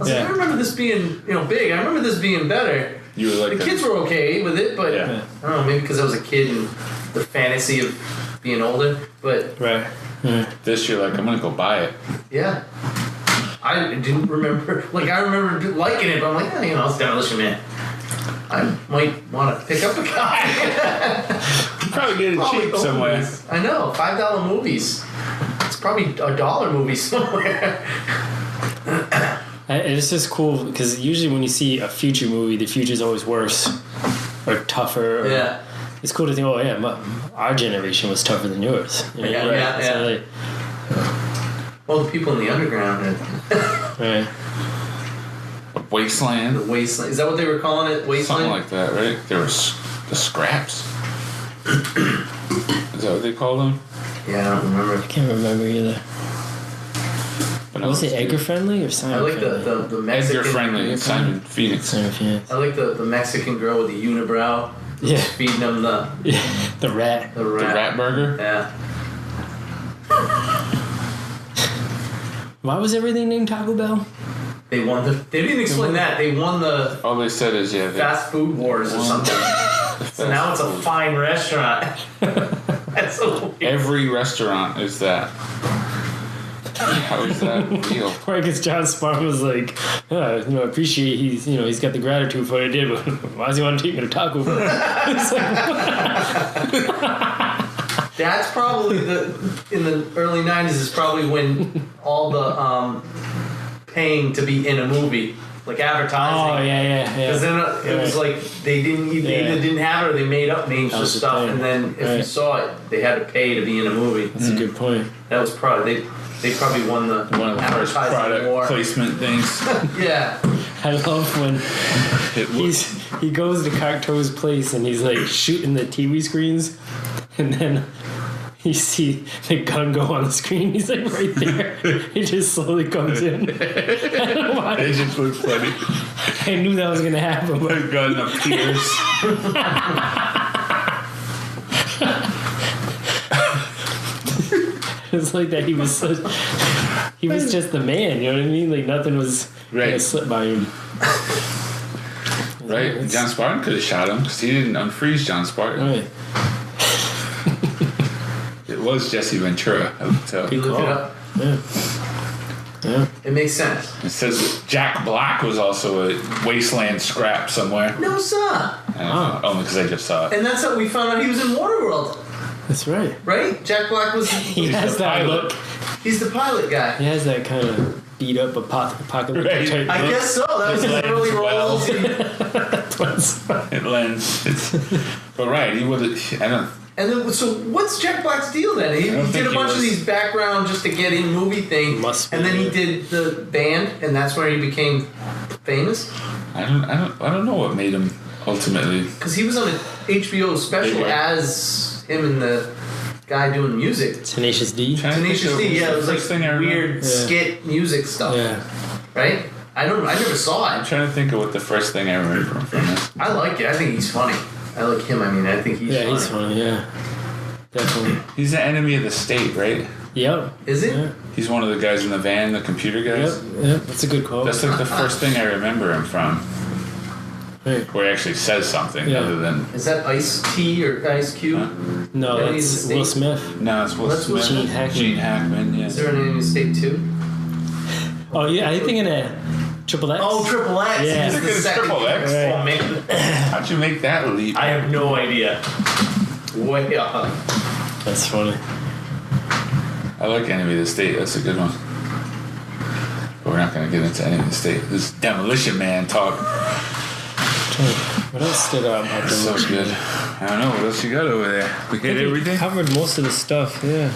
I remember this being Big. I remember this being better. You were like the kids were okay with it, but I don't know, maybe because I was a kid and the fantasy of being older, but this you're like, I'm gonna go buy it. Yeah, I didn't remember. Like I remember liking it, but I'm like, it's Demolition Man. I might want to pick up a copy. You probably get it cheap somewhere. I know, $5 movies. It's probably $1 movie somewhere. It's just cool because usually when you see a future movie, the future's always worse or tougher. Or, it's cool to think, our generation was tougher than yours. You know? So well, the people in the underground. Right. Wasteland. The Wasteland. Is that what they were calling it? Wasteland? Something like that, right? There was the scraps. Is that what they called them? Yeah, I don't remember. I can't remember either. Was it Edgar Friendly or Simon? I like the Mexican. Edgar Friendly, Simon Phoenix. I like the Mexican girl with the unibrow. Yeah. Feeding them the rat. The rat burger? Yeah. Why was everything named Taco Bell? They didn't explain that. They won the. All they said is fast food wars or something. So now it's a fine restaurant. That's so weird. Every restaurant is that. How is that real? Or I guess John Spartan was like, appreciate he's got the gratitude for what I did, but why does he want to take me to Taco Bell? It's like, that's probably in the early 90s is probably when all the paying to be in a movie, like advertising. Oh yeah. Because then it was like they either didn't have it or they made up names for stuff, and then if you saw it, they had to pay to be in a movie. That's a good point. That was probably they probably won the one of the first product placement things. Yeah. I love when he goes to Cocteau's place and he's like shooting the TV screens, and then you see the gun go on the screen. He's like right there. It just slowly comes in. I don't know why. It just looks funny. I knew that was gonna happen. The gun appears. It's like that. He was just the man. You know what I mean? Like nothing was gonna slip by him. Right. John Spartan could have shot him because he didn't unfreeze John Spartan. Right. It was Jesse Ventura. I would tell. You look it up. Yeah. It makes sense. It says that Jack Black was also a wasteland scrap somewhere. No, sir. Only because I just saw it. And that's how we found out he was in Waterworld. That's right. Right? Jack Black was. He has that pilot. look. He's the pilot guy. He has that kind of beat up apocalyptic Right. type I look. guess so. That was his early roles. It lends. But right, he would. I don't. And then, so what's Jack Black's deal then? He did a bunch of these background just to get in movie thing, and then he did the band, and that's where he became famous. I don't know what made him ultimately. Because he was on an HBO special as him and the guy doing music. Tenacious D. Tenacious D. Yeah, it was like weird skit music stuff. Yeah. Right. I never saw I'm it. trying to think of what the first thing I remember from is. I like it. I think he's funny. I like him. I mean, I think he's funny. He's funny. Yeah, definitely. He's the enemy of the state, right? Yep. Is it? Yeah. He's one of the guys in the van, the computer guys. Yep. That's a good call. That's like the first thing I remember him from. Right. Where he actually says something other than. Is that Ice-T or Ice Cube? Huh? No, that's Will Smith. No, it's Will Smith. Gene Hackman. Gene Hackman, yeah. Is there an enemy of the state too? Oh yeah, are you thinking of Triple X? Oh, Triple X. Yeah. He's the second. Triple X. Right. Oh man, How'd you make that leap? I have no idea. Way up. That's funny. I like Enemy of the State. That's a good one. But we're not going to get into Enemy of the State. This is Demolition Man talk. What else stood out about That's so good. I don't know. What else you got over there? We hit everything? Covered most of the stuff, yeah.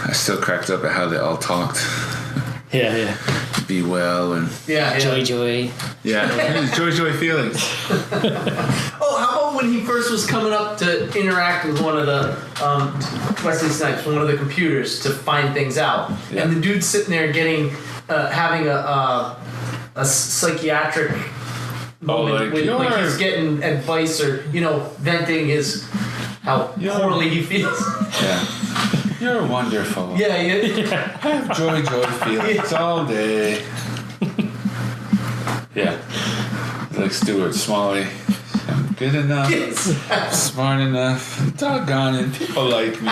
I still cracked up at how they all talked. Yeah. Be well and... Yeah. Joy. Yeah. Joy feelings. Oh, how about when he first was coming up to interact with one of the Wesley Snipes, one of the computers to find things out, and the dude's sitting there getting having a psychiatric moment like he's getting advice or venting his how poorly he feels. Yeah. You're wonderful. Yeah. Have joy feelings all day. Yeah. Like Stuart Smalley. I'm good enough. Yes. Smart enough. Doggone it. People like me.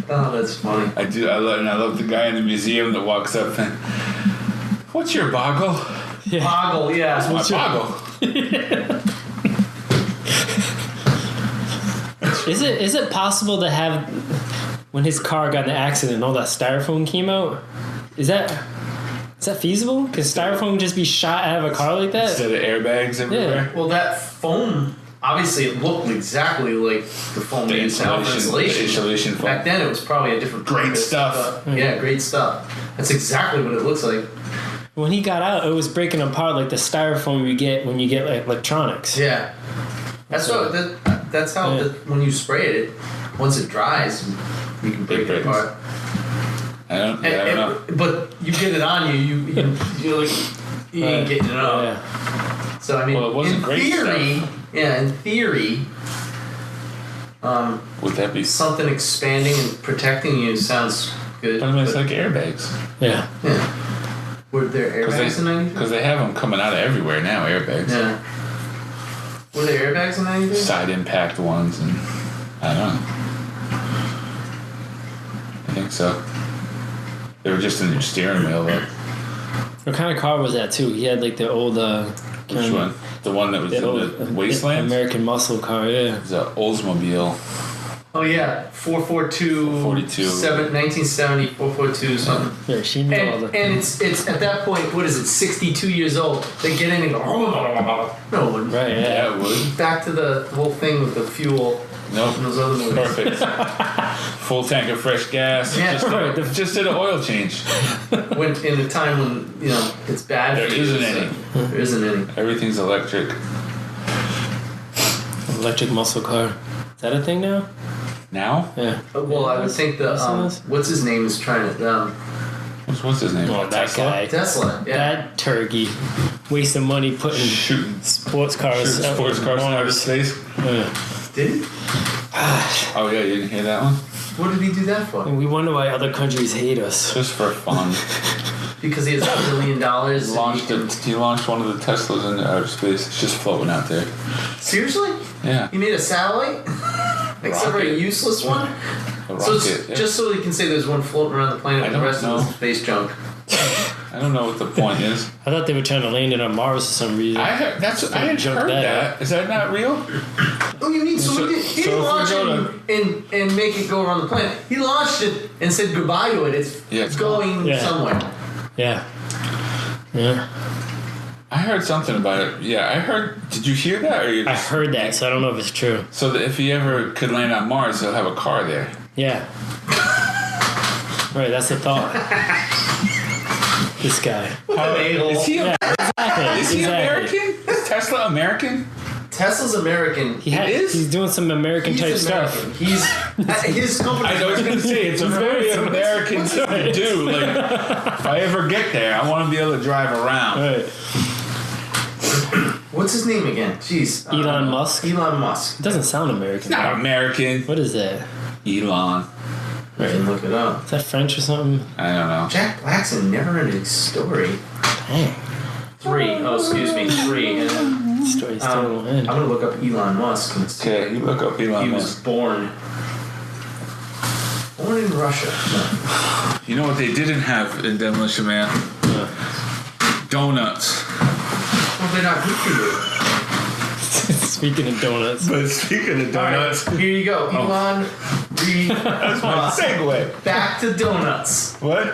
Oh, that's funny. I love the guy in the museum that walks up and, what's your boggle? Yeah. Boggle, yeah. What's my boggle? Is it possible to have when his car got in an accident and all that styrofoam came out? Is that feasible? Could styrofoam just be shot out of a car like that? Instead of airbags everywhere? Yeah. Well, that foam, obviously it looked exactly like the foam they used now for insulation. The insulation foam. Back then it was probably a different Great purpose, stuff. but, yeah, great stuff. That's exactly what it looks like. When he got out, it was breaking apart like the styrofoam you get when you get like electronics. Yeah. That's how when you spray it, once it dries, you can break it apart. I don't know. But you get it on you ain't getting it off. Yeah. So I mean, Well, it wasn't great theory, stuff. yeah, in theory, Would that be something expanding and protecting you sounds good. I mean, it's like airbags. Yeah. Yeah. Were there airbags in 90s? Because they have them coming out of everywhere now, airbags. Yeah. Were there airbags in anything? Side impact ones, and I don't know. I think so. They were just in your steering wheel, though. What kind of car was that too? He had like the old. Which one? The one that was in the wasteland? American muscle car, yeah. It was an Oldsmobile. Oh yeah, 442. 1970, 442 something. Yeah, she knew all the. And it's at that point, what is it? 62 years old. They get in and go. No, it wouldn't. Right, Yeah, it would. Back to the whole thing with the fuel. Nope. And those other movies. Perfect. Full tank of fresh gas. Yeah, just did an oil change. When in a time when it's bad. There isn't any. There isn't any. Everything's electric. Electric muscle car. Is that a thing now? Now? Yeah. Well, I would think what's his name is trying to. What's his name? Oh, that guy. Tesla. Yeah. That turkey. Wasting money putting sports cars in outer space. Yeah. Did he? Oh yeah, you didn't hear that one? What did he do that for? And we wonder why other countries hate us. Just for fun. Because he has $1 billion. He launched one of the Teslas into outer space. It's just floating out there. Seriously? Yeah. He made a satellite? Except for a useless one? So it's just so he can say there's one floating around the planet and the rest of it's space junk. I don't know what the point is. I thought they were trying to land it on Mars for some reason. I had heard that. Is that not real? Oh, you mean he didn't launch it and make it go around the planet. He launched it and said goodbye to it. It's going somewhere. Yeah. Yeah. I heard something about it. Yeah, I heard. Did you hear that? I heard that, so I don't know if it's true. So that if he ever could land on Mars, he'll have a car there. Yeah. Right, that's the thought. This guy. Is he Exactly. American? Is Tesla American? Tesla's American. He's doing some American type American. stuff. He's his company. I was going to say it's a very American thing to do. Like, if I ever get there, I want to be able to drive around. Right. What's his name again? Jeez. Elon Musk. Elon Musk. It doesn't sound American. Not American. What is that? Elon. Right. You can look it up. Is that French or something? I don't know. Jack Black's a never-ending story. Dang. 3. Oh, excuse me. 3. Story's still I'm gonna look up Elon Musk. Okay, you look up Elon Musk. He was born in Russia. No. You know what they didn't have in Demolition Man? Donuts. Well, they're not good for you. Speaking of donuts. But speaking of donuts, right, here you go. Elon that's my segue. Back to donuts. What?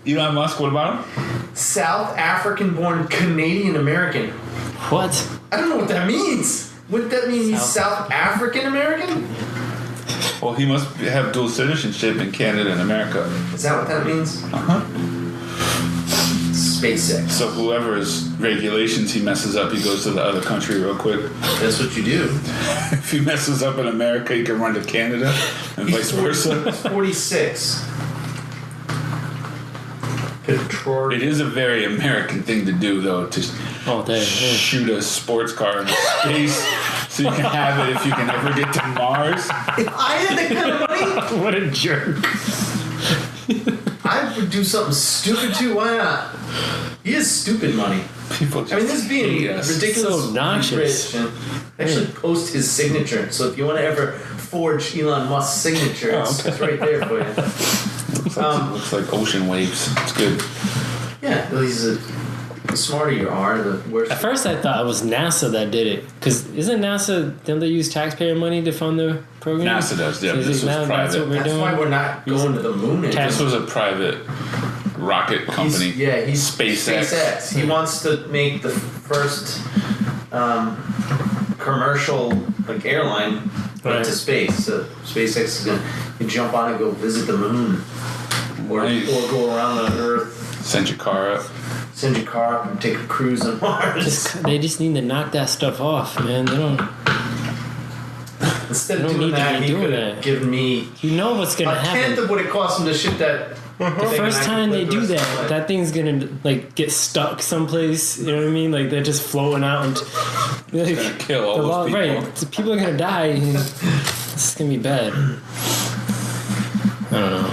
Elon Musk, what about him? South African-born Canadian-American. What? I don't know what that means. Wouldn't that mean he's South African-American? Well, he must have dual citizenship in Canada and America. Is that what that means? Uh-huh. SpaceX. So whoever's regulations he messes up, he goes to the other country real quick. That's what you do. If he messes up in America, he can run to Canada and vice versa. He's 46. It is a very American thing to do, though, to shoot a sports car into space so you can have it if you can ever get to Mars. If I had that kind of money... What a jerk. I would do something stupid, too. Why not? He has stupid money. People just this is being ridiculous. So obnoxious. Rich, actually post his signature. So if you want to ever forge Elon Musk's signature, it's right there for you. Looks like ocean waves. It's good. Yeah, the smarter you are, the worse. At first, I thought it was NASA that did it. Because isn't NASA, don't they use taxpayer money to fund the program? NASA does, yeah. So this was private. That's why we're not going to the moon. This was a private rocket company. He's SpaceX. He wants to make the first commercial airline to space. So SpaceX is going to jump on and go visit the moon. Or go around the Earth. Send your car up And take a cruise on Mars. They just need to knock that stuff off, man. They don't. Instead of doing that, he could have given me. You know what's gonna happen. A tenth of what it costs him to ship that. The first time they do that thing's gonna get stuck someplace. You know what I mean? Like they're just floating out and it's gonna kill all those people. Right, so people are gonna die. And it's gonna be bad. I don't know.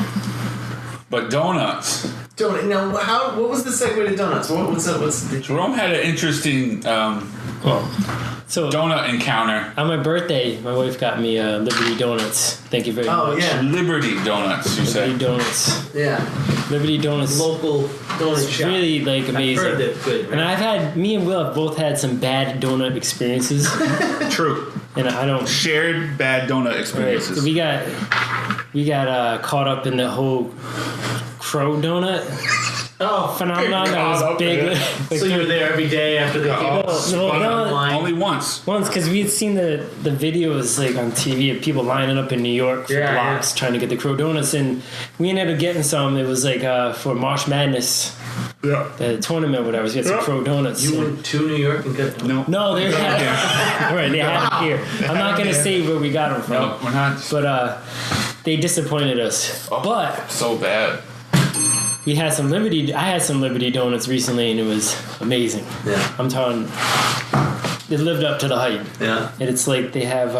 But donuts. Now, what was the segue to donuts? What's the Jerome had an interesting So donut encounter. On my birthday, my wife got me Liberty Donuts. Thank you very much. Oh, yeah. Liberty Donuts, you said. Liberty Donuts. Yeah. Liberty Donuts. Local donut shop. Really, like, amazing. I've heard they're good, right? And me and Will have both had some bad donut experiences. True. And I don't... Shared bad donut experiences. Right. We got caught up in the whole crow donut phenomenon. That was big. So you were there every day after they came out? Only once. Once, because we had seen the videos like on TV of people lining up in New York for blocks trying to get the crow donuts, and we ended up getting some. It was like for March Madness. Yeah. The tournament, whatever. We had some crow donuts. You went to New York and got donuts? No, they had them. Right, they had them here. I'm not going to say where we got them from. No, we're not. But they disappointed us. But so bad. I had some Liberty Donuts recently, and it was amazing. Yeah. I'm telling. It lived up to the hype. Yeah. And it's like they have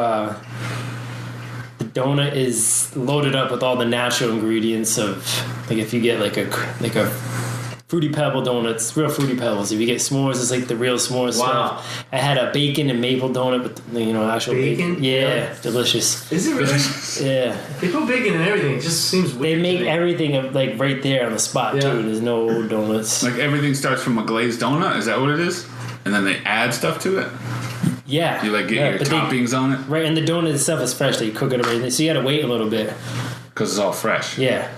the donut is loaded up with all the natural ingredients of, like, if you get like a Fruity Pebble donuts, real Fruity Pebbles. If you get s'mores, it's like the real s'mores stuff. I had a bacon and maple donut with, actual bacon. Yeah, delicious. Is it really? Yeah. They put bacon in everything. It just seems weird. They make everything like right there on the spot too. There's no old donuts. Like everything starts from a glazed donut. Is that what it is? And then they add stuff to it. Yeah. You like get your toppings on it. Right, and the donut itself is fresh. They cook it already, so you got to wait a little bit. Because it's all fresh. Yeah.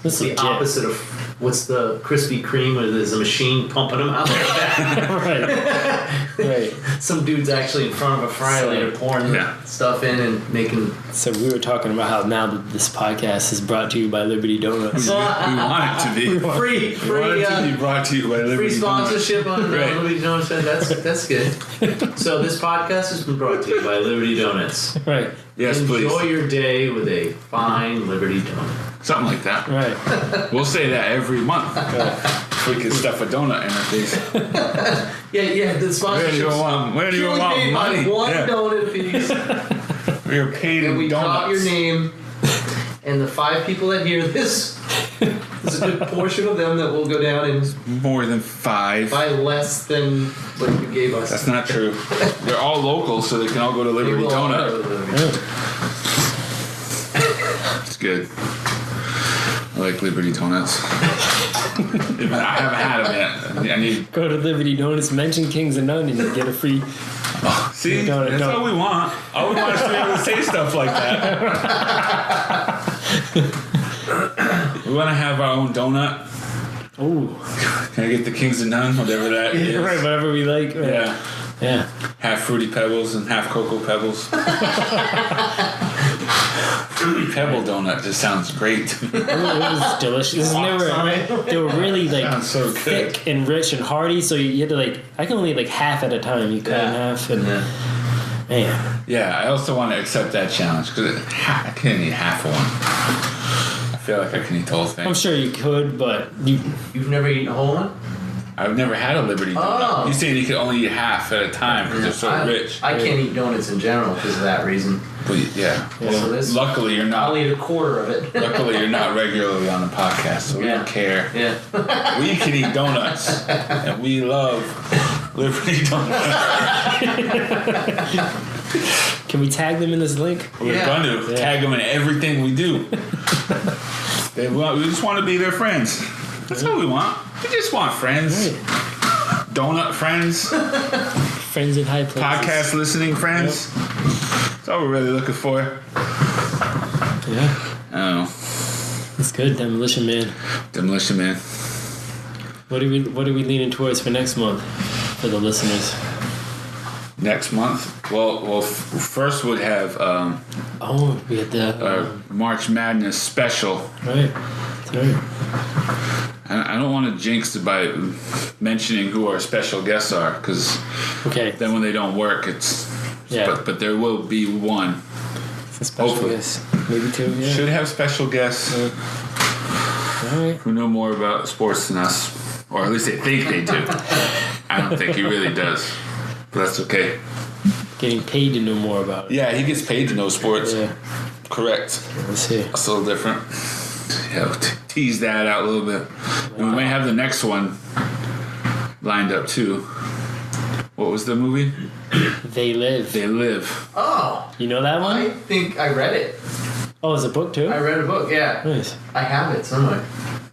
It's the opposite of what's the Krispy Kreme where there's a machine pumping them out like that. Right. Some dude's actually in front of a fryer later pouring stuff in and making. So we were talking about how now that this podcast is brought to you by Liberty Donuts. We want it to be. Free. We want it to be brought to you by Liberty Free sponsorship Donuts. on Liberty Donuts. That's good. So this podcast has been brought to you by Liberty Donuts. Right. Yes, please. Enjoy your day with a fine Liberty donut. Something like that. Right. We'll say that every month. We can stuff a donut in our face. Yeah. The sponsorship. Where do you want money? One donut piece. We are paid in we donuts. drop your name, and the 5 people that hear this, there's a good portion of them that will go down and more than 5. buy less than what you gave us. That's not true. They're all local, so they can all go to Liberty Donut. It's good. I like Liberty Donuts. I haven't had them yet. I need. Go to Liberty Donuts, mention Kings and None, and you get a free. See, that's all we want. All we want is to be able to say stuff like that. We want to have our own donut. Oh, can I get the Kings and None, whatever that is? Right, whatever we like. Right. Yeah. Half Fruity Pebbles and half Cocoa Pebbles. Fruity Pebble donut just sounds great. It was delicious. They were really like so thick and rich and hearty, so you had to I can only eat like half at a time. You cut in half and man. Yeah, I also want to accept that challenge because I can't eat half of one. I feel like I can eat the whole thing. I'm sure you could, but you've never eaten a whole one? I've never had a Liberty donut. You saying you could only eat half at a time because they're so rich. I can't eat donuts in general because of that reason. But well, so luckily you're not. I'll eat a quarter of it. Luckily you're not regularly on the podcast, so we don't care. Yeah. We can eat donuts, and we love Liberty Donuts. Can we tag them in this link? We're going to tag them in everything we do. We just want to be their friends. That's all we want. We just want friends. Right. Donut friends. Friends in high places. Podcast listening friends. Yep. That's all we're really looking for. Yeah. I don't know. It's good, Demolition Man. Demolition Man. What are we leaning towards for next month for the listeners? Next month? Well, first we'd have we had the March Madness special. Right. That's right. I don't want to jinx it by mentioning who our special guests are, because then when they don't work, it's but there will be one. Special guests, maybe 2. Yeah. Should have special guests who know more about sports than us, or at least they think they do. I don't think he really does, but that's okay. Getting paid to know more about it. Yeah, he gets paid to know sports. Yeah. Correct. Let's see. That's a little different. Yeah, tease that out a little bit. Wow. We may have the next one lined up too. What was the movie? They Live. They Live. Oh. You know that one? I think I read it. Oh, it's a book too? I read a book, yeah. Nice. I have it somewhere.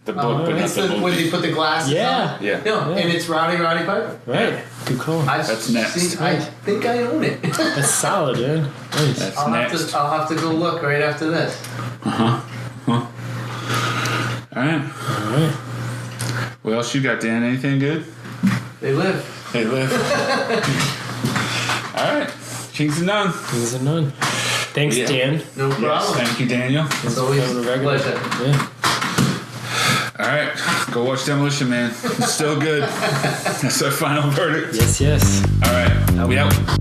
The book, but not it's the movie. when they put the glasses Yeah. on. Yeah. No, and it's Roddy Piper. Right. Good call. That's next. I think I own it. That's solid, dude. Nice. That's I'll next. have to go look right after this. Huh. All right. All right. What else you got, Dan? Anything good? They live. They live. All right. Kings and none. Kings and none. Thanks, Dan. No problem. Yes, thank you, Daniel. It's always a pleasure. Yeah. All right. Go watch Demolition Man. It's still good. That's our final verdict. Yes. All right. We out.